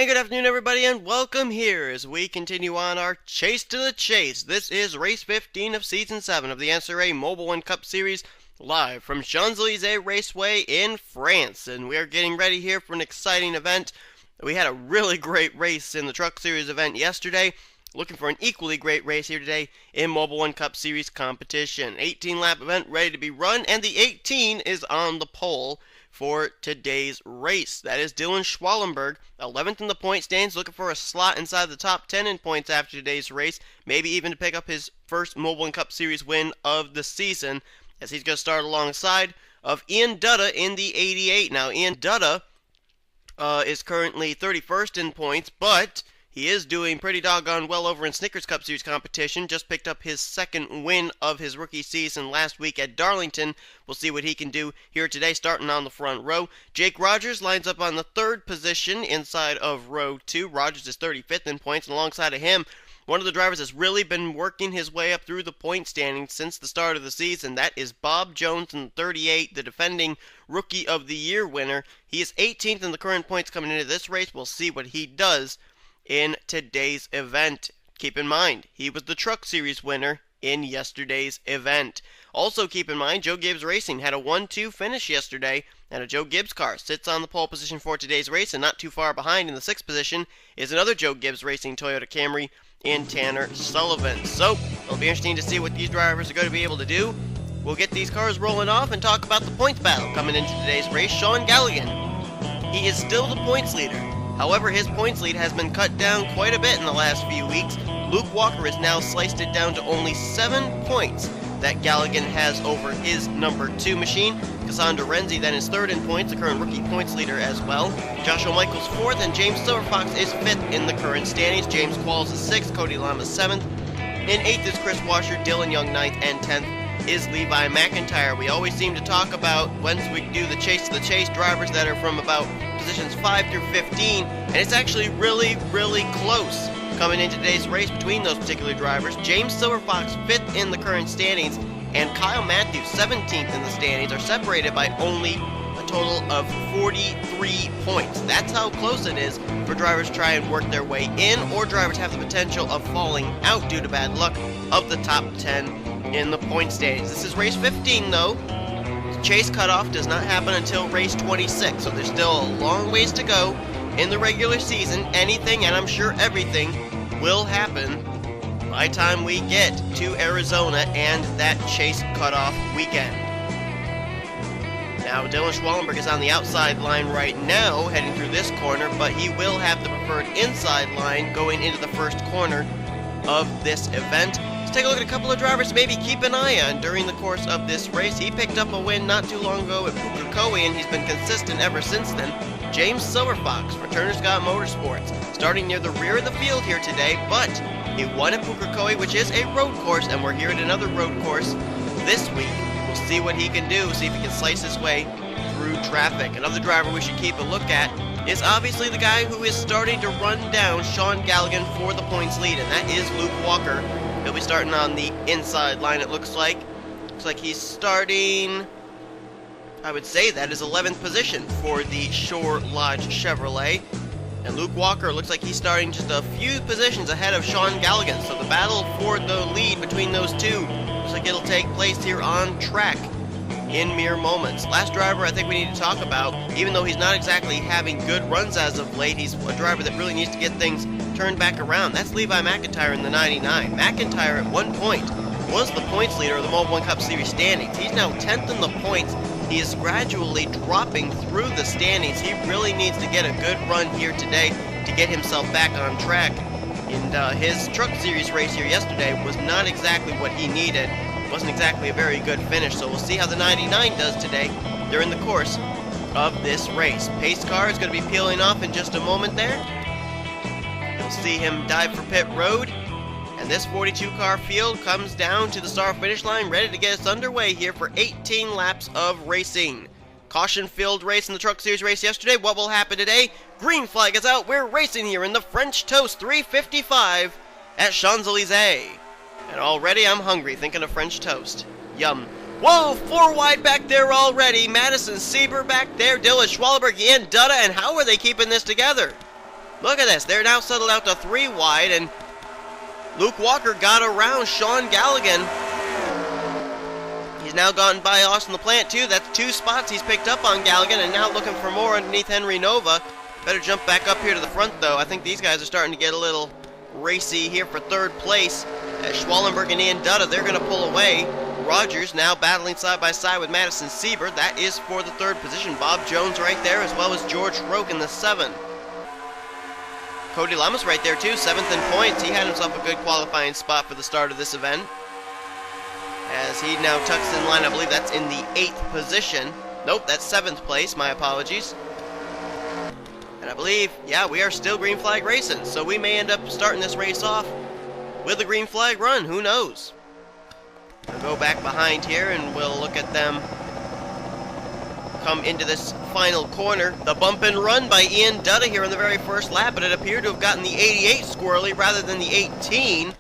And good afternoon, everybody, and welcome here as we continue on our Chase to the Chase. This is race 15 of Season 7 of the NNSCRA Mobil1 Cup Series, live from Elysees Raceway in France. And we are getting ready here for an exciting event. We had a really great race in the Truck Series event yesterday. Looking for an equally great race here today in Mobil1 Cup Series competition. 18-lap event ready to be run, and the 18 is on the pole for today's race. That is Dylan Schwallenberg, 11th in the point standings, looking for a slot inside the top 10 in points after today's race, maybe even to pick up his first Mobil1 Cup Series win of the season, as he's going to start alongside of Ian Dutta in the 88. Now, Ian Dutta is currently 31st in points, but he is doing pretty doggone well over in Snickers Cup Series competition. Just picked up his second win of his rookie season last week at Darlington. We'll see what he can do here today, starting on the front row. Jake Rogers lines up on the third position inside of row 2. Rogers is 35th in points, and alongside of him, one of the drivers that's really been working his way up through the point standings since the start of the season. That is Bob Jones in 38, the defending Rookie of the Year winner. He is 18th in the current points coming into this race. We'll see what he does in today's event. Keep in mind, he was the Truck Series winner in yesterday's event. Also keep in mind, Joe Gibbs Racing had a 1-2 finish yesterday, and a Joe Gibbs car sits on the pole position for today's race, and not too far behind in the 6th position is another Joe Gibbs Racing Toyota Camry in Tanner Sullivan. So, it'll be interesting to see what these drivers are going to be able to do. We'll get these cars rolling off and talk about the points battle coming into today's race. Sean Galligan, he is still the points leader. However, his points lead has been cut down quite a bit in the last few weeks. Luke Walker has now sliced it down to only 7 points that Galligan has over his number 2 machine. Cassandra Renzi then is 3rd in points, the current rookie points leader as well. Joshua Michaels 4th, and James Silverfox is 5th in the current standings. James Qualls is 6th, Cody Lama 7th. In 8th is Chris Washer, Dylan Young 9th, and 10th is Levi McIntyre. We always seem to talk about, once we do the Chase to the Chase, drivers that are from about positions 5 through 15, and it's actually really close coming into today's race between those particular drivers. James Silverfox 5th in the current standings, and Kyle Matthews 17th in the standings are separated by only a total of 43 points. That's how close it is for drivers to try and work their way in, or drivers have the potential of falling out due to bad luck of the top 10 in the point standings. This is race 15 though. Chase cutoff does not happen until race 26, so there's still a long ways to go in the regular season. Anything, and I'm sure everything, will happen by the time we get to Arizona and that Chase cutoff weekend. Now, Dylan Schwallenberg is on the outside line right now, heading through this corner, but he will have the preferred inside line going into the first corner of this event. Let's take a look at a couple of drivers to maybe keep an eye on during the course of this race. He picked up a win not too long ago at Pukekohe, and he's been consistent ever since then. James Silverfox for Turner Scott Motorsports, starting near the rear of the field here today, but he won at Pukekohe, which is a road course, and we're here at another road course this week. We'll see what he can do, see if he can slice his way through traffic. Another driver we should keep a look at is obviously the guy who is starting to run down Sean Galligan for the points lead, and that is Luke Walker. He'll be starting on the inside line, it looks like. Looks like he's starting, I would say that is 11th position for the Shore Lodge Chevrolet. And Luke Walker looks like he's starting just a few positions ahead of Sean Galligan. So the battle for the lead between those two looks like it'll take place here on track in mere moments. Last driver I think we need to talk about, even though he's not exactly having good runs as of late, he's a driver that really needs to get things turned back around. That's Levi McIntyre in the 99. McIntyre at one point was the points leader of the Mobil1 Cup Series standings. He's now 10th in the points. He is gradually dropping through the standings. He really needs to get a good run here today to get himself back on track. And his Truck Series race here yesterday was not exactly what he needed. Wasn't exactly a very good finish, so we'll see how the 99 does today during the course of this race. Pace car is going to be peeling off in just a moment there. You'll see him dive for pit road. And this 42-car field comes down to the start finish line, ready to get us underway here for 18 laps of racing. Caution-filled race in the Truck Series race yesterday. What will happen today? Green flag is out. We're racing here in the French Toast 355 at Champs-Elysees. And already I'm hungry thinking of French toast. Yum. Whoa, 4 wide back there already. Madison Sieber back there. Dylan Schwallenberg, Ian Dutta, and how are they keeping this together? Look at this. They're now settled out to 3 wide, and Luke Walker got around Sean Galligan. He's now gotten by Austin LaPlante, too. That's 2 spots he's picked up on Galligan, and now looking for more underneath Henry Nova. Better jump back up here to the front, though. I think these guys are starting to get a little racy here for 3rd place. As Schwallenberg and Ian Dutta, they're going to pull away. Rogers now battling side by side with Madison Sieber. That is for the 3rd position. Bob Jones right there, as well as George Roque in the 7. Cody Lamas right there, too. 7th in points. He had himself a good qualifying spot for the start of this event. As he now tucks in line, I believe that's in the 8th position. Nope, that's 7th place. My apologies. And I believe, yeah, we are still green flag racing, so we may end up starting this race off with a green flag run. Who knows? We'll go back behind here and we'll look at them come into this final corner. The bump and run by Ian Dutta here in the very first lap, but it appeared to have gotten the 88 squirrely rather than the 18.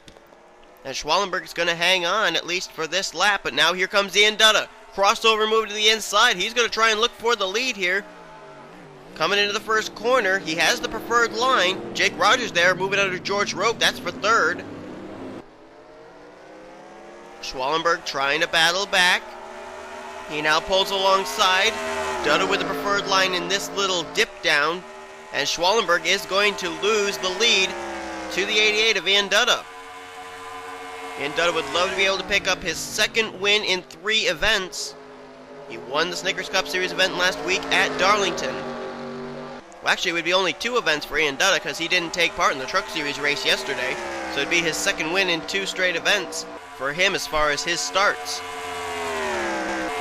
And Schwallenberg's going to hang on, at least for this lap, but now here comes Ian Dutta. Crossover move to the inside. He's going to try and look for the lead here. Coming into the first corner, he has the preferred line. Jake Rogers there, moving under George Roque. That's for 3rd. Schwallenberg trying to battle back. He now pulls alongside. Dutta with the preferred line in this little dip down. And Schwallenberg is going to lose the lead to the 88 of Ian Dutta. Ian Dutta would love to be able to pick up his 2nd win in 3 events. He won the Snickers Cup Series event last week at Darlington. Well, actually, it would be only 2 events for Ian Dutta because he didn't take part in the Truck Series race yesterday. So it'd be his 2nd win in 2 straight events for him as far as his starts.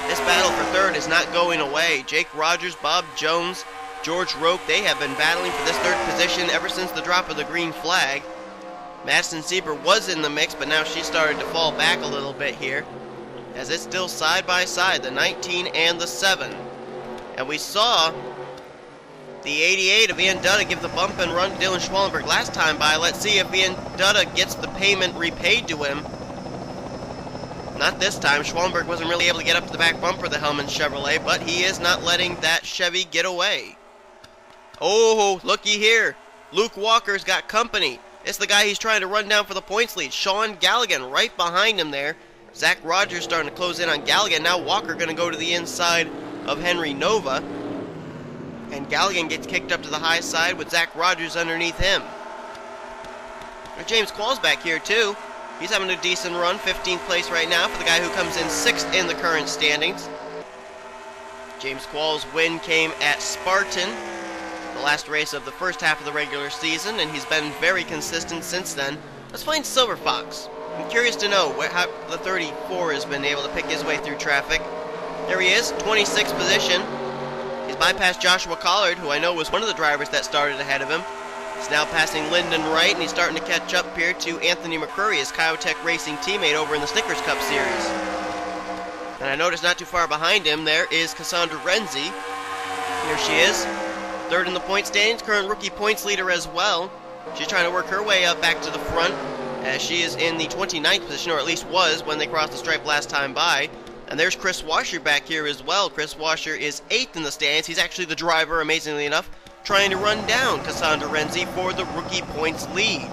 This battle for 3rd is not going away. Jake Rogers, Bob Jones, George Roque, they have been battling for this 3rd position ever since the drop of the green flag. Madison Sieber was in the mix, but now she started to fall back a little bit here, as it's still side by side, the 19 and the 7. And we saw the 88 of Ian Dutta give the bump and run to Dylan Schwallenberg last time by. Let's see if Ian Dutta gets the payment repaid to him. Not this time. Schwallenberg wasn't really able to get up to the back bumper of the Hellman Chevrolet, but he is not letting that Chevy get away. Oh, looky here. Luke Walker's got company. It's the guy he's trying to run down for the points lead. Sean Galligan right behind him there. Zach Rogers starting to close in on Galligan. Now Walker going to go to the inside of Henry Nova. And Galligan gets kicked up to the high side with Zach Rogers underneath him. And James Quall's back here too. He's having a decent run, 15th place right now for the guy who comes in 6th in the current standings. James Quall's win came at Spartan, the last race of the first half of the regular season, and he's been very consistent since then. Let's find Silver Fox. I'm curious to know how the 34 has been able to pick his way through traffic. There he is, 26th position. He's bypassed Joshua Collard, who I know was one of the drivers that started ahead of him. He's now passing Lyndon Wright, and he's starting to catch up here to Anthony McCurry, his Kyotech Racing teammate over in the Snickers Cup Series. And I noticed not too far behind him, there is Cassandra Renzi. Here she is, 3rd in the point standings, current rookie points leader as well. She's trying to work her way up back to the front, as she is in the 29th position, or at least was when they crossed the stripe last time by. And there's Chris Washer back here as well. Chris Washer is 8th in the stands. He's actually the driver, amazingly enough, trying to run down Cassandra Renzi for the rookie points lead.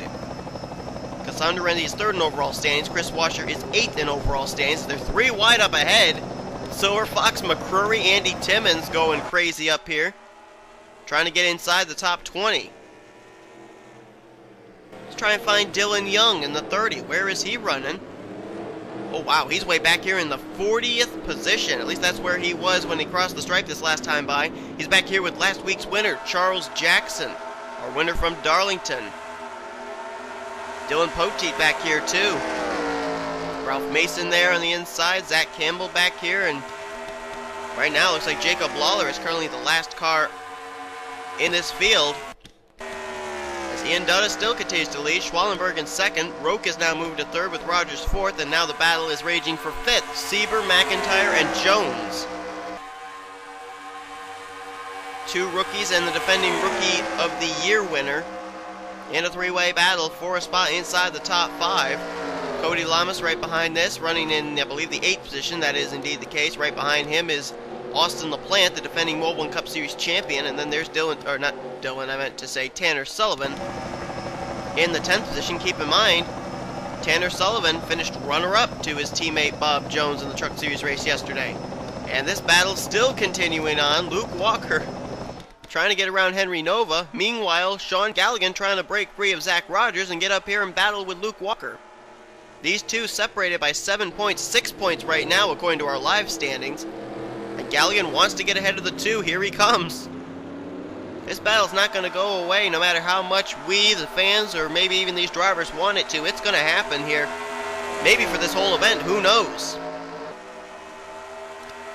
Cassandra Renzi is 3rd in overall standings. Chris Washer is 8th in overall standings. They're 3 wide up ahead. Silver Fox, McCrory, Andy Timmons going crazy up here, trying to get inside the top 20. Let's try and find Dylan Young in the 30. Where is he running? Oh wow, he's way back here in the 40th position. At least that's where he was when he crossed the stripe this last time by. He's back here with last week's winner, Charles Jackson, our winner from Darlington. Dylan Poteet back here too. Ralph Mason there on the inside, Zach Campbell back here, and right now looks like Jacob Lawler is currently the last car in this field. Ian Dutta still continues to lead. Schwallenberg in 2nd. Roque is now moved to 3rd with Rogers 4th, and now the battle is raging for 5th. Sieber, McIntyre, and Jones. 2 rookies and the defending Rookie of the Year winner in a 3-way battle for a spot inside the top 5. Cody Lamas right behind this, running in, I believe, the 8th position. That is indeed the case. Right behind him is Austin LaPlante, the defending Mobil1 Cup Series champion, and then there's Tanner Sullivan in the 10th position. Keep in mind, Tanner Sullivan finished runner-up to his teammate Bob Jones in the Truck Series race yesterday. And this battle's still continuing on. Luke Walker trying to get around Henry Nova. Meanwhile, Sean Galligan trying to break free of Zach Rogers and get up here and battle with Luke Walker. These two separated by 7 points, 6 points right now according to our live standings. And Galligan wants to get ahead of the two. Here he comes. This battle's not going to go away no matter how much we, the fans, or maybe even these drivers want it to. It's going to happen here. Maybe for this whole event, who knows?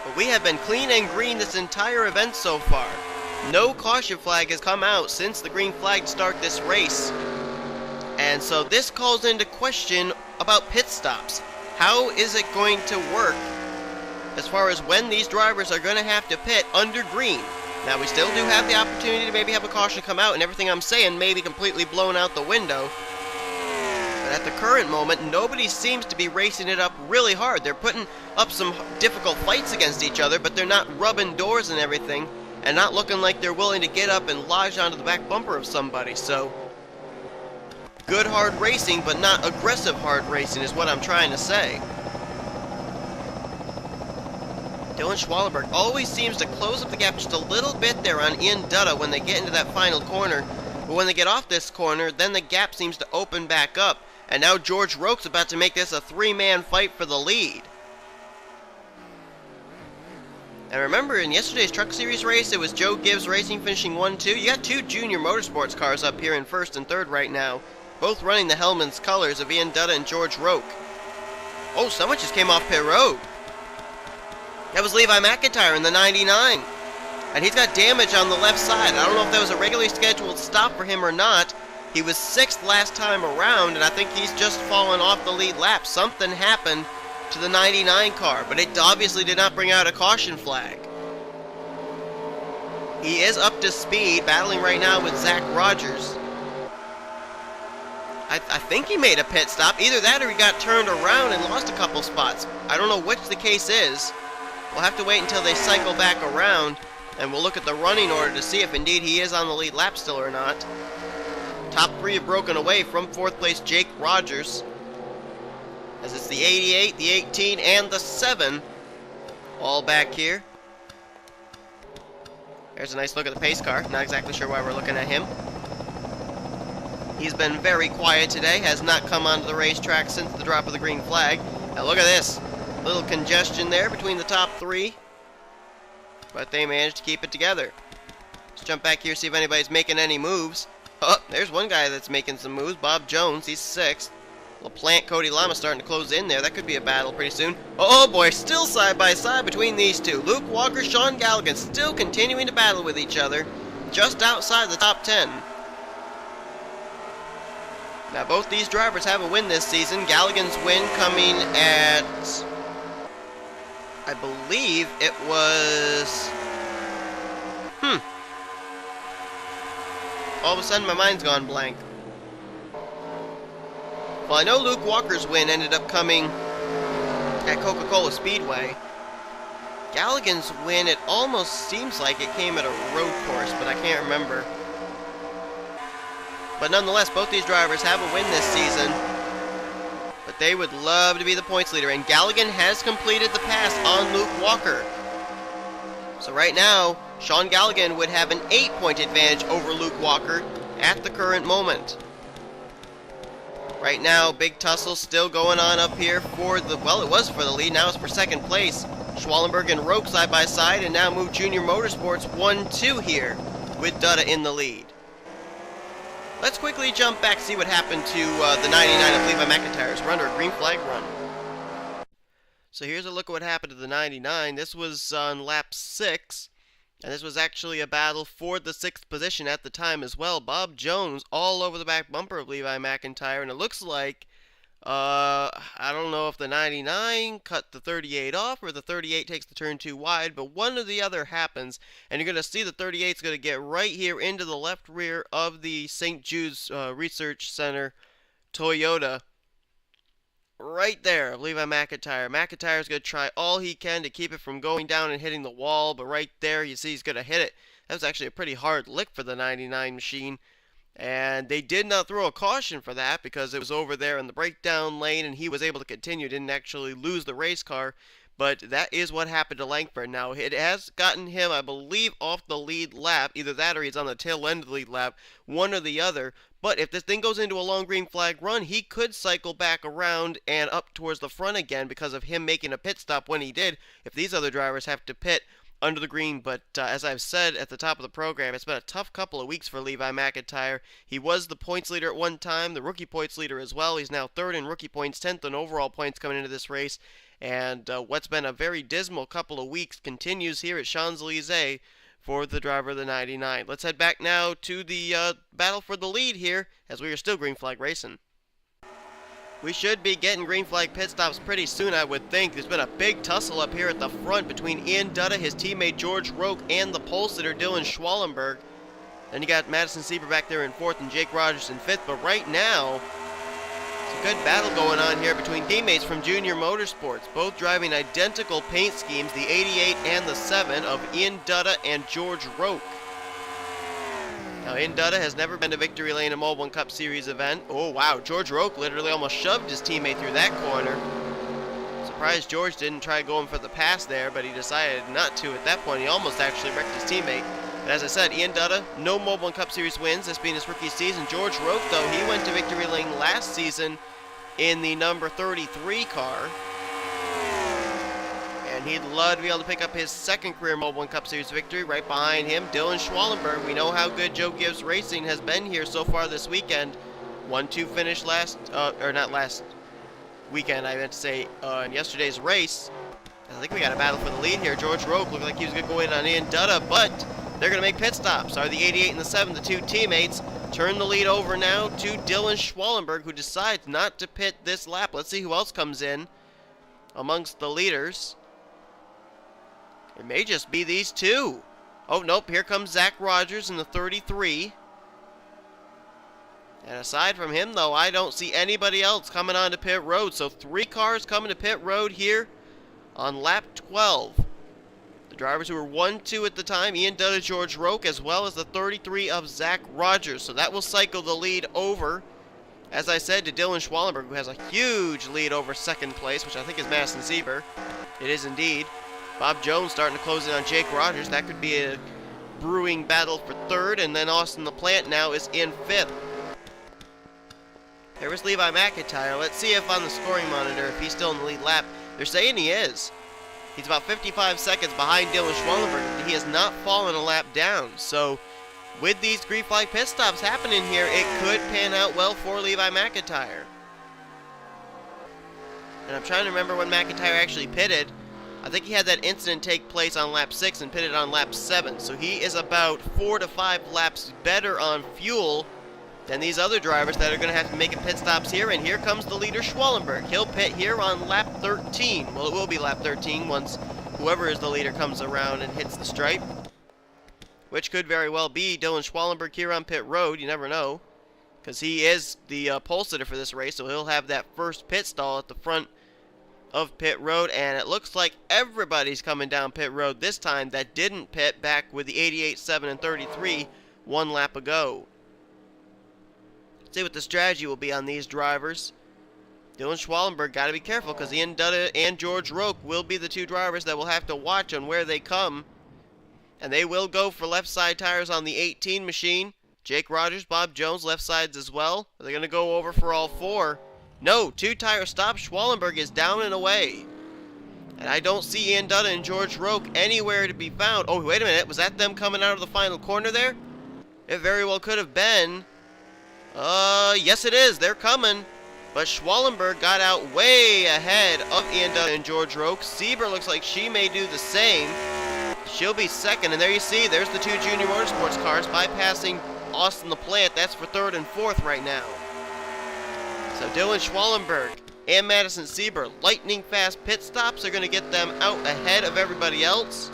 But we have been clean and green this entire event so far. No caution flag has come out since the green flag start this race. And so this calls into question about pit stops. How is it going to work as far as when these drivers are going to have to pit under green? Now, we still do have the opportunity to maybe have a caution come out, and everything I'm saying may be completely blown out the window. But at the current moment, nobody seems to be racing it up really hard. They're putting up some difficult fights against each other, but they're not rubbing doors and everything, and not looking like they're willing to get up and lodge onto the back bumper of somebody. So, good hard racing, but not aggressive hard racing is what I'm trying to say. Dylan Schwallenberg always seems to close up the gap just a little bit there on Ian Dutta when they get into that final corner. But when they get off this corner, then the gap seems to open back up. And now George Roke's about to make this a three-man fight for the lead. And remember, in yesterday's Truck Series race, it was Joe Gibbs Racing finishing 1-2. You got two Junior Motorsports cars up here in first and third right now, both running the Hellman's colors of Ian Dutta and George Roke. Oh, someone just came off pit road. That was Levi McIntyre in the 99. And he's got damage on the left side. I don't know if that was a regularly scheduled stop for him or not. He was 6th last time around, and I think he's just fallen off the lead lap. Something happened to the 99 car, but it obviously did not bring out a caution flag. He is up to speed, battling right now with Zach Rogers. I think he made a pit stop. Either that or he got turned around and lost a couple spots. I don't know which the case is. We'll have to wait until they cycle back around, and we'll look at the running order to see if indeed he is on the lead lap still or not. Top three have broken away from 4th place Jake Rogers, as it's the 88, the 18, and the 7 all back here. There's a nice look at the pace car. Not exactly sure why we're looking at him. He's been very quiet today, has not come onto the racetrack since the drop of the green flag. Now look at this. Little congestion there between the top three, but they managed to keep it together. Let's jump back here, see if anybody's making any moves. Oh, there's one guy that's making some moves, Bob Jones. He's 6th. LaPlante, Cody Lama starting to close in there. That could be a battle pretty soon. Oh boy, still side by side between these two. Luke Walker, Sean Galligan still continuing to battle with each other, just outside the top 10. Now both these drivers have a win this season. Galligan's win coming at, I believe it was... All of a sudden my mind's gone blank. Well, I know Luke Walker's win ended up coming at Coca-Cola Speedway. Galligan's win, it almost seems like it came at a road course, but I can't remember. But nonetheless, both these drivers have a win this season. But they would love to be the points leader, and Galligan has completed the pass on Luke Walker. So right now, Sean Galligan would have an 8-point advantage over Luke Walker at the current moment. Right now, big tussle still going on up here for the, well, it was for the lead, now it's for 2nd place. Schwallenberg and Roke side by side, and now move Junior Motorsports 1-2 here with Dutta in the lead. Let's quickly jump back, see what happened to the 99 of Levi McIntyre's run, or a green flag run. So here's a look at what happened to the 99. This was on lap 6, and this was actually a battle for the 6th position at the time as well. Bob Jones all over the back bumper of Levi McIntyre, and it looks like, I don't know if the 99 cut the 38 off or the 38 takes the turn too wide, but one or the other happens, and you're going to see the 38 is going to get right here into the left rear of the St. Jude's Research Center Toyota right there of Levi McIntyre. McIntyre's going to try all he can to keep it from going down and hitting the wall, but right there you see he's going to hit it. That was actually a pretty hard lick for the 99 machine. And they did not throw a caution for that because it was over there in the breakdown lane and he was able to continue, didn't actually lose the race car. But that is what happened to Langford. Now, it has gotten him, I believe, off the lead lap. Either that or he's on the tail end of the lead lap, one or the other. But if this thing goes into a long green flag run, he could cycle back around and up towards the front again because of him making a pit stop when he did, if these other drivers have to pit under the green. But as I've said at the top of the program, it's been a tough couple of weeks for Levi McIntyre. He was the points leader at one time, the rookie points leader as well. He's now third in rookie points, 10th in overall points coming into this race. And what's been a very dismal couple of weeks continues here at Champs-Elysees for the driver of the 99. Let's head back now to the battle for the lead here as we are still green flag racing. We should be getting green flag pit stops pretty soon, I would think. There's been a big tussle up here at the front between Ian Dutta, his teammate George Roque, and the pole sitter Dylan Schwallenberg. Then you got Madison Sieber back there in fourth and Jake Rogers in fifth. But right now, it's a good battle going on here between teammates from Junior Motorsports, both driving identical paint schemes, the 88 and the 7 of Ian Dutta and George Roque. Now, Ian Dutta has never been to victory lane in a Mobil1 Cup Series event. Oh, wow. George Roque literally almost shoved his teammate through that corner. Surprised George didn't try going for the pass there, but he decided not to at that point. He almost actually wrecked his teammate. But as I said, Ian Dutta, no Mobil1 Cup Series wins, this being his rookie season. George Roque, though, he went to victory lane last season in the number 33 car. And he'd love to be able to pick up his second career Mobil1 Cup Series victory. Right behind him, Dylan Schwallenberg. We know how good Joe Gibbs Racing has been here so far this weekend. 1-2 finish not last weekend, I meant to say, in yesterday's race. I think we got a battle for the lead here. George Roque looked like he was going to go in on Ian Dutta, but they're going to make pit stops. Are the 88 and the 7, the two teammates, turn the lead over now to Dylan Schwallenberg, who decides not to pit this lap. Let's see who else comes in amongst the leaders. It may just be these two. Oh, nope, here comes Zach Rogers in the 33. And aside from him, though, I don't see anybody else coming onto pit road. So 3 cars coming to pit road here on lap 12. The drivers who were 1-2 at the time, Ian Dutta, George Roque, as well as the 33 of Zach Rogers. So that will cycle the lead over, as I said, to Dylan Schwallenberg, who has a huge lead over second place, which I think is Madison Sieber. It is indeed. Bob Jones starting to close in on Jake Rogers. That could be a brewing battle for third. And then Austin LaPlante now is in fifth. There was Levi McIntyre. Let's see if on the scoring monitor, if he's still in the lead lap. They're saying he is. He's about 55 seconds behind Dylan Schwallenberg. He has not fallen a lap down. So with these green flag pit stops happening here, it could pan out well for Levi McIntyre. And I'm trying to remember when McIntyre actually pitted. I think he had that incident take place on lap 6 and pitted on lap 7. So he is about 4 to 5 laps better on fuel than these other drivers that are going to have to make pit stops here. And here comes the leader, Schwallenberg. He'll pit here on lap 13. Well, it will be lap 13 once whoever is the leader comes around and hits the stripe, which could very well be Dylan Schwallenberg here on pit road. You never know, because he is the pole sitter for this race, so he'll have that first pit stall at the front of pit road. And it looks like everybody's coming down pit road this time that didn't pit back with the 88, 7, and 33 one lap ago. Let's see what the strategy will be on these drivers. Dylan Schwallenberg got to be careful because Ian Dutta and George Roque will be the two drivers that will have to watch on where they come. And they will go for left side tires on the 18 machine. Jake Rogers, Bob Jones, left sides as well. Are they going to go over for all 4? No, 2 tire stops. Schwallenberg is down and away. And I don't see Ian Dutta and George Roque anywhere to be found. Oh, wait a minute. Was that them coming out of the final corner there? It very well could have been. Yes it is. They're coming. But Schwallenberg got out way ahead of Ian Dutta and George Roque. Sieber looks like she may do the same. She'll be second. And there you see, there's the 2 Junior Motorsports cars bypassing Austin LaPlante. That's for 3rd and 4th right now. So Dylan Schwallenberg and Madison Sieber, lightning fast pit stops are going to get them out ahead of everybody else.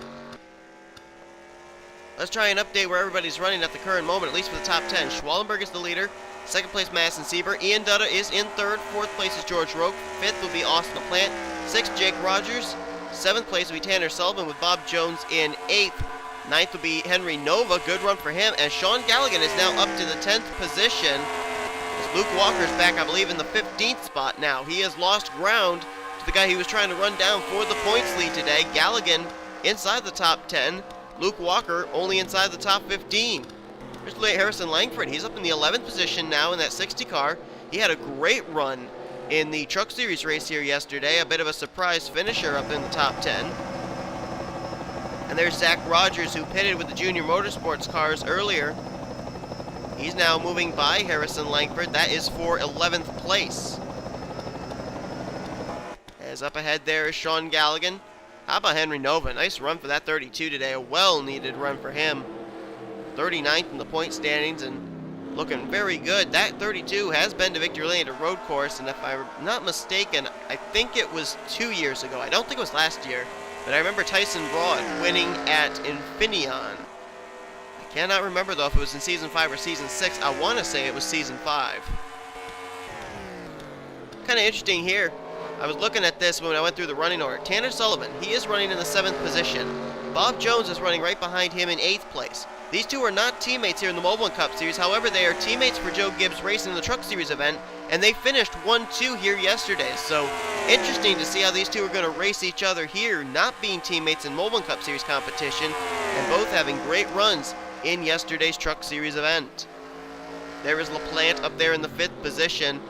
Let's try and update where everybody's running at the current moment, at least for the top 10. Schwallenberg is the leader. Second place, Madison Sieber. Ian Dutta is in third. Fourth place is George Roque. Fifth will be Austin LaPlante. Sixth, Jake Rogers. Seventh place will be Tanner Sullivan with Bob Jones in eighth. Ninth will be Henry Nova. Good run for him. And Sean Galligan is now up to the 10th position. As Luke Walker's back, I believe, in the 15th spot now. He has lost ground to the guy he was trying to run down for the points lead today. Galligan inside the top 10. Luke Walker only inside the top 15. Here's Harrison Langford. He's up in the 11th position now in that 60 car. He had a great run in the Truck Series race here yesterday. A bit of a surprise finisher up in the top 10. And there's Zach Rogers, who pitted with the Junior Motorsports cars earlier. He's now moving by Harrison Langford. That is for 11th place. As up ahead there is Sean Galligan. How about Henry Nova? Nice run for that 32 today. A well-needed run for him. 39th in the point standings and looking very good. That 32 has been to victory lane at a road course, and if I'm not mistaken, I think it was 2 years ago. I don't think it was last year, but I remember Tyson Broad winning at Infineon. I cannot remember, though, if it was in Season 5 or Season 6. I want to say it was Season 5. Kind of interesting here. I was looking at this when I went through the running order. Tanner Sullivan, he is running in the 7th position. Bob Jones is running right behind him in 8th place. These two are not teammates here in the Mobil1 Cup Series. However, they are teammates for Joe Gibbs Racing in the Truck Series event, and they finished 1-2 here yesterday. So, interesting to see how these two are going to race each other here, not being teammates in Mobil1 Cup Series competition, and both having great runs in yesterday's Truck Series event. There is LaPlante up there in the 5th position.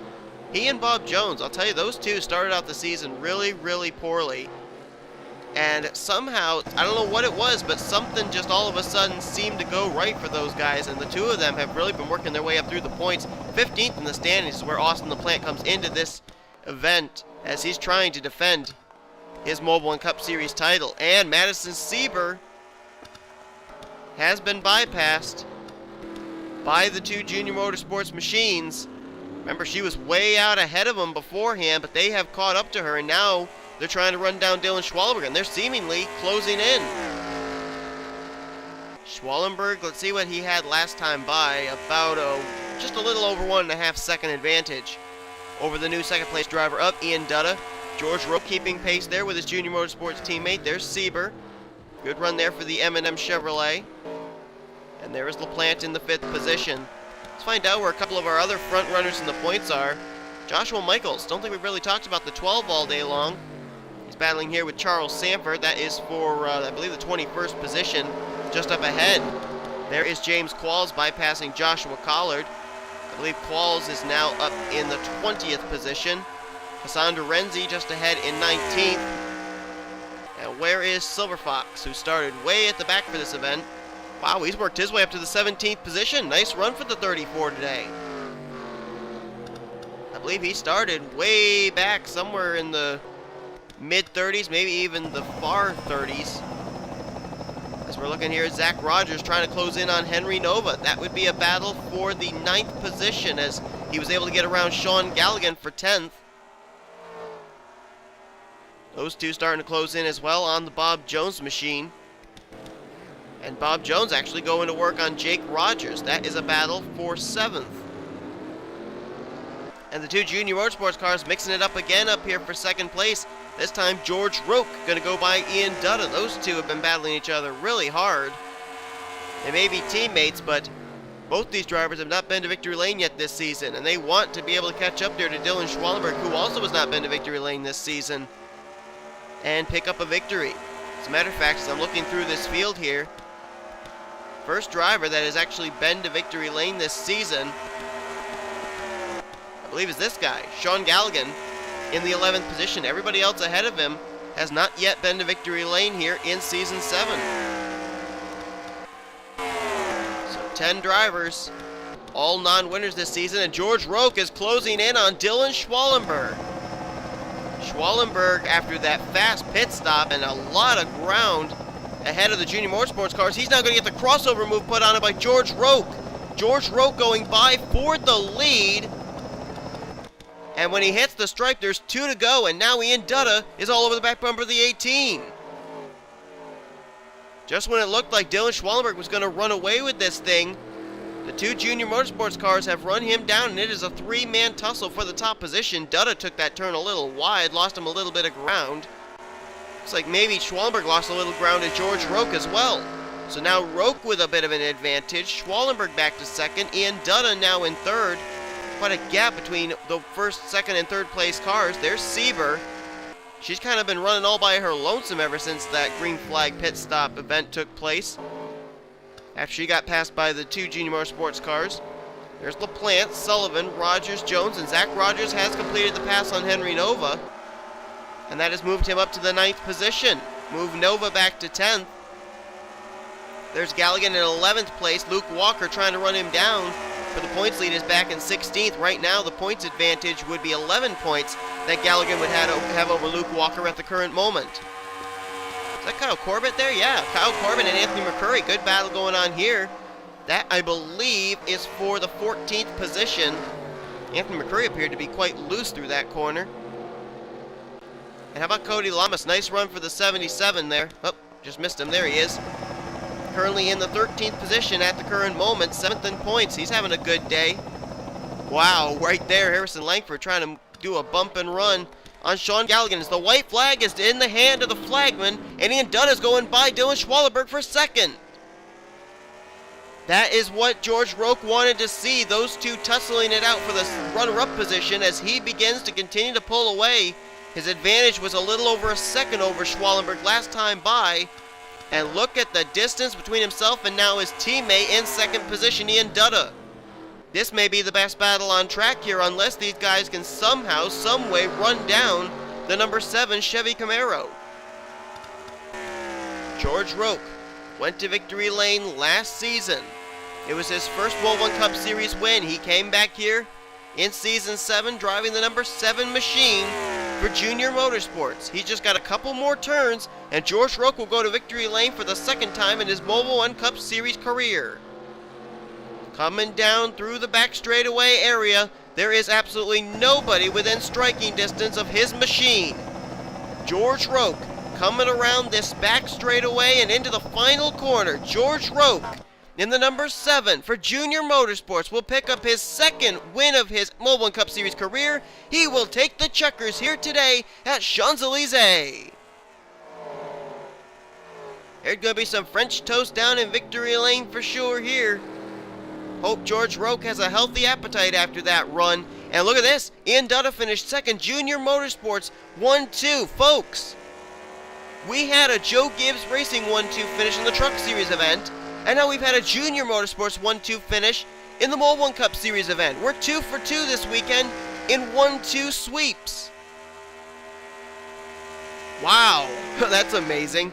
He and Bob Jones, I'll tell you, those two started out the season really, really poorly. And somehow, I don't know what it was, but something just all of a sudden seemed to go right for those guys. And the two of them have really been working their way up through the points. 15th in the standings is where Austin LaPlante comes into this event as he's trying to defend his Mobil1 Cup Series title. And Madison Sieber has been bypassed by the two Junior Motorsports machines. Remember, she was way out ahead of them beforehand, but they have caught up to her, and now they're trying to run down Dylan Schwallenberg, and they're seemingly closing in. Schwallenberg, let's see what he had last time by. About just a little over 1.5 second advantage over the new second place driver up, Ian Dutta. George Roque keeping pace there with his Junior Motorsports teammate. There's Sieber. Good run there for the M&M Chevrolet. And there is LaPlante in the 5th position. Let's find out where a couple of our other front runners in the points are. Joshua Michaels. Don't think we've really talked about the 12 all day long. He's battling here with Charles Sanford. That is for, I believe, the 21st position, just up ahead. There is James Qualls bypassing Joshua Collard. I believe Qualls is now up in the 20th position. Cassandra Renzi just ahead in 19th. And where is Silver Fox, who started way at the back for this event? Wow, he's worked his way up to the 17th position. Nice run for the 34 today. I believe he started way back somewhere in the mid-30s, maybe even the far 30s. As we're looking here at Zach Rogers trying to close in on Henry Nova. That would be a battle for the 9th position as he was able to get around Sean Galligan for 10th. Those two starting to close in as well on the Bob Jones machine. And Bob Jones actually going to work on Jake Rogers. That is a battle for 7th. And the two Junior Motorsports cars mixing it up again up here for 2nd place. This time George Roque going to go by Ian Dutta. Those two have been battling each other really hard. They may be teammates, but both these drivers have not been to victory lane yet this season. And they want to be able to catch up there to Dylan Schwallenberg, who also has not been to victory lane this season, and pick up a victory. As a matter of fact, as I'm looking through this field here, first driver that has actually been to victory lane this season, I believe, is this guy, Sean Galligan, in the 11th position. Everybody else ahead of him has not yet been to victory lane here in Season 7. So 10 drivers, all non-winners this season, and George Roque is closing in on Dylan Schwallenberg. Schwallenberg, after that fast pit stop and a lot of ground ahead of the Junior Motorsports cars, he's now going to get the crossover move put on him by George Roque. George Roque going by for the lead. And when he hits the stripe, there's 2 to go, and now Ian Dutta is all over the back bumper of the 18. Just when it looked like Dylan Schwallenberg was going to run away with this thing, The two Junior Motorsports cars have run him down, and it is a three-man tussle for the top position. Dutta took that turn a little wide, lost him a little bit of ground. Looks like maybe Schwallenberg lost a little ground to George Roque as well. So now Roque with a bit of an advantage. Schwallenberg back to second. Ian Dutta now in third. Quite a gap between the first, second, and third place cars. There's Sieber. She's kind of been running all by her lonesome ever since that green flag pit stop event took place. After she got passed by the two Junior Motorsports cars. There's LaPlante, Sullivan, Rogers, Jones, and Zach Rogers has completed the pass on Henry Nova. And that has moved him up to the 9th position. Move Nova back to 10th. There's Galligan in 11th place. Luke Walker trying to run him down. For the points lead is back in 16th. Right now the points advantage would be 11 points that Galligan would have over Luke Walker at the current moment. Is that Kyle Corbett there? Yeah, Kyle Corbett and Anthony McCurry. Good battle going on here. That, I believe, is for the 14th position. Anthony McCurry appeared to be quite loose through that corner. And how about Cody Lamas? Nice run for the 77 there. Oh, just missed him. There he is. Currently in the 13th position at the current moment. 7th in points. He's having a good day. Wow, right there. Harrison Langford trying to do a bump and run on Sean Galligan. As the white flag is in the hand of the flagman. And Ian Dunn is going by Dylan Schwallenberg for second. That is what George Roque wanted to see. Those two tussling it out for the runner-up position as he begins to continue to pull away. His advantage was a little over a second over Schwallenberg last time by. And look at the distance between himself and now his teammate in second position, Ian Dutta. This may be the best battle on track here unless these guys can somehow, someway run down the number 7 Chevy Camaro. George Roque went to victory lane last season. It was his first Mobil1 Cup Series win. He came back here in Season 7 driving the number 7 machine for Junior Motorsports. He just got a couple more turns, and George Roque will go to victory lane for the second time in his Mobil1 Cup Series career. Coming down through the back straightaway area, there is absolutely nobody within striking distance of his machine. George Roque coming around this back straightaway and into the final corner. George Roque in the number 7 for Junior Motorsports will pick up his second win of his Mobil1 Cup Series career. He will take the checkers here today at Champs-Elysees. There's going to be some French toast down in victory lane for sure here. Hope George Roque has a healthy appetite after that run. And look at this. Ian Dutta finished second. Junior Motorsports 1-2. Folks, we had a Joe Gibbs Racing 1-2 finish in the Truck Series event. And now we've had a Junior Motorsports 1-2 finish in the Mobil1 Cup Series event. We're 2 for 2 this weekend in 1-2 sweeps. Wow, that's amazing.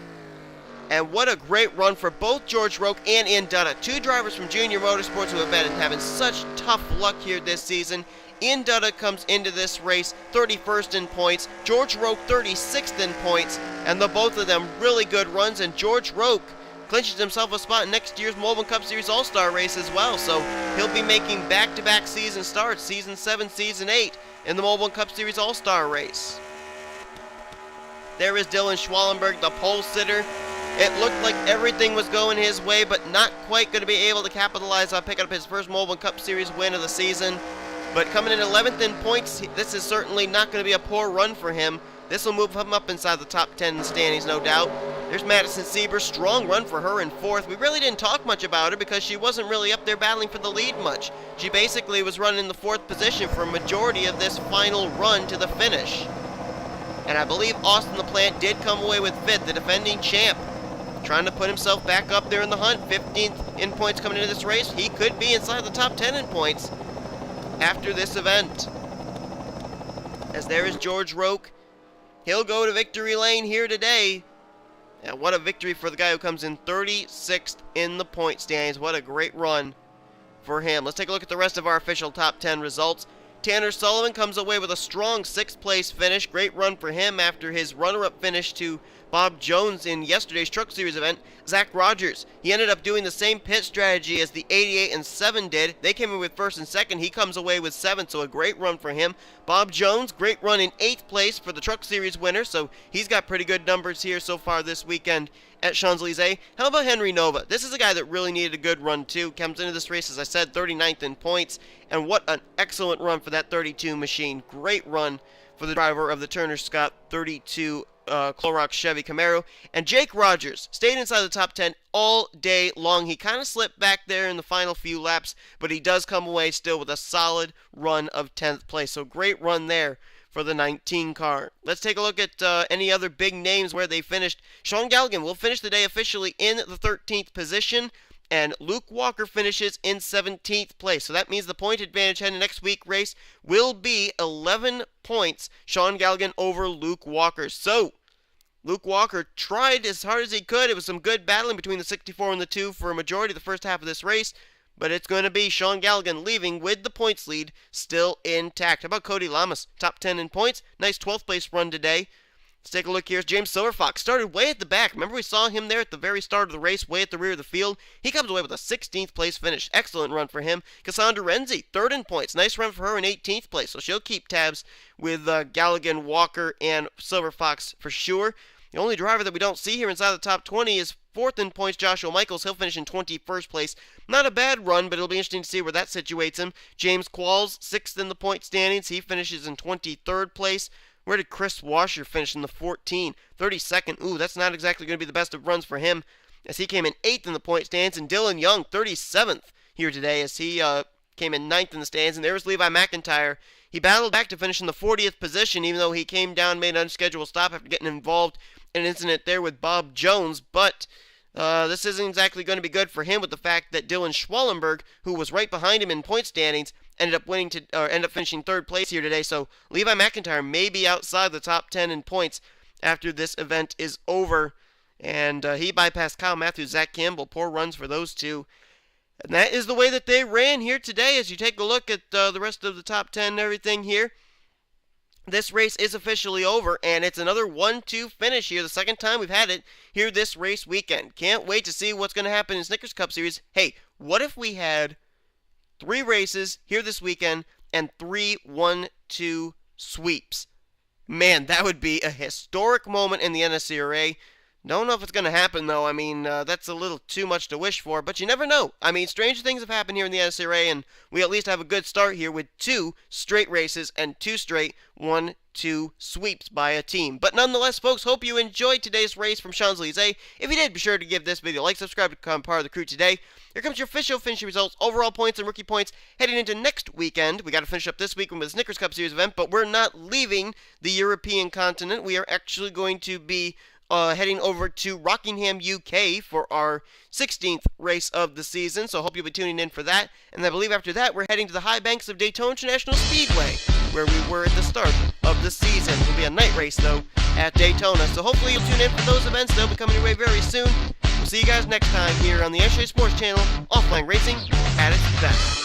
And what a great run for both George Roque and Ian Dutta. Two drivers from Junior Motorsports who have been having such tough luck here this season. Ian Dutta comes into this race 31st in points. George Roque 36th in points. And the both of them really good runs. And George Roque clinches himself a spot in next year's Mobil1 Cup Series All-Star race as well. So he'll be making back-to-back season starts, Season 7, Season 8, in the Mobil1 Cup Series All-Star race. There is Dylan Schwallenberg, the pole sitter. It looked like everything was going his way, but not quite going to be able to capitalize on picking up his first Mobil1 Cup Series win of the season. But coming in 11th in points, this is certainly not going to be a poor run for him. This will move him up inside the top 10 in the standings, no doubt. There's Madison Sieber, strong run for her in 4th. We really didn't talk much about her because she wasn't really up there battling for the lead much. She basically was running in the 4th position for a majority of this final run to the finish. And I believe Austin LaPlante did come away with 5th, the defending champ. Trying to put himself back up there in the hunt. 15th in points coming into this race. He could be inside the top 10 in points after this event. As there is George Roque. He'll go to victory lane here today. And what a victory for the guy who comes in 36th in the point standings. What a great run for him. Let's take a look at the rest of our official top 10 results. Tanner Sullivan comes away with a strong 6th place finish. Great run for him after his runner-up finish to Bob Jones in yesterday's Truck Series event. Zach Rogers, he ended up doing the same pit strategy as the 88 and 7 did. They came in with first and second. He comes away with 7, so a great run for him. Bob Jones, great run in 8th place for the Truck Series winner, so he's got pretty good numbers here so far this weekend at Champs-Elysees. How about Henry Nova? This is a guy that really needed a good run too. Comes into this race, as I said, 39th in points, and what an excellent run for that 32 machine. Great run for the driver of the Turner Scott 32 Clorox Chevy Camaro. And Jake Rogers stayed inside the top 10 all day long. He kind of slipped back there in the final few laps, but he does come away still with a solid run of 10th place. So great run there for the 19 car. Let's take a look at any other big names where they finished. Sean Galligan will finish the day officially in the 13th position, and Luke Walker finishes in 17th place. So that means the point advantage heading next week race will be 11 points. Sean Galligan over Luke Walker. So Luke Walker tried as hard as he could. It was some good battling between the 64 and the 2 for a majority of the first half of this race, but it's going to be Sean Galligan leaving with the points lead still intact. How about Cody Lamas? Top 10 in points. Nice 12th place run today. Let's take a look here. James Silverfox started way at the back. Remember we saw him there at the very start of the race, way at the rear of the field? He comes away with a 16th place finish. Excellent run for him. Cassandra Renzi, 3rd in points. Nice run for her in 18th place. So she'll keep tabs with Galligan, Walker, and Silverfox for sure. The only driver that we don't see here inside the top 20 is 4th in points, Joshua Michaels. He'll finish in 21st place. Not a bad run, but it'll be interesting to see where that situates him. James Qualls, 6th in the point standings. He finishes in 23rd place. Where did Chris Washer finish in the 14? 32nd. Ooh, that's not exactly going to be the best of runs for him, as he came in 8th in the point stands. And Dylan Young, 37th here today, as he came in 9th in the stands. And there's Levi McIntyre. He battled back to finish in the 40th position, even though he came down, made an unscheduled stop after getting involved in an incident there with Bob Jones. But this isn't exactly going to be good for him, with the fact that Dylan Schwallenberg, who was right behind him in point standings, ended up finishing 3rd place here today. So Levi McIntyre may be outside the top 10 in points after this event is over. And he bypassed Kyle Matthews, Zach Campbell. Poor runs for those two. And that is the way that they ran here today. As you take a look at the rest of the top 10 and everything here, this race is officially over, and it's another 1-2 finish here, the second time we've had it here this race weekend. Can't wait to see what's going to happen in Snickers Cup Series. Hey, what if we had 3 races here this weekend and 3 1-2 sweeps? Man, that would be a historic moment in the NNSCRA. Don't know if it's going to happen, though. I mean, that's a little too much to wish for, but you never know. I mean, stranger things have happened here in the NNSCRA, and we at least have a good start here with 2 straight races and 2 straight 1-2 sweeps by a team. But nonetheless, folks, hope you enjoyed today's race from Champs-Elysees. If you did, be sure to give this video a like, subscribe to become part of the crew today. Here comes your official finishing results, overall points and rookie points heading into next weekend. We got to finish up this weekend with the Snickers Cup Series event, but we're not leaving the European continent. We are actually going to be heading over to Rockingham, UK for our 16th race of the season, so hope you'll be tuning in for that. And I believe after that, we're heading to the high banks of Daytona International Speedway, where we were at the start of the season. It'll be a night race, though, at Daytona, so hopefully you'll tune in for those events. They'll be coming your way very soon. We'll see you guys next time here on the NSCRA Sports Channel, Offline Racing at its best.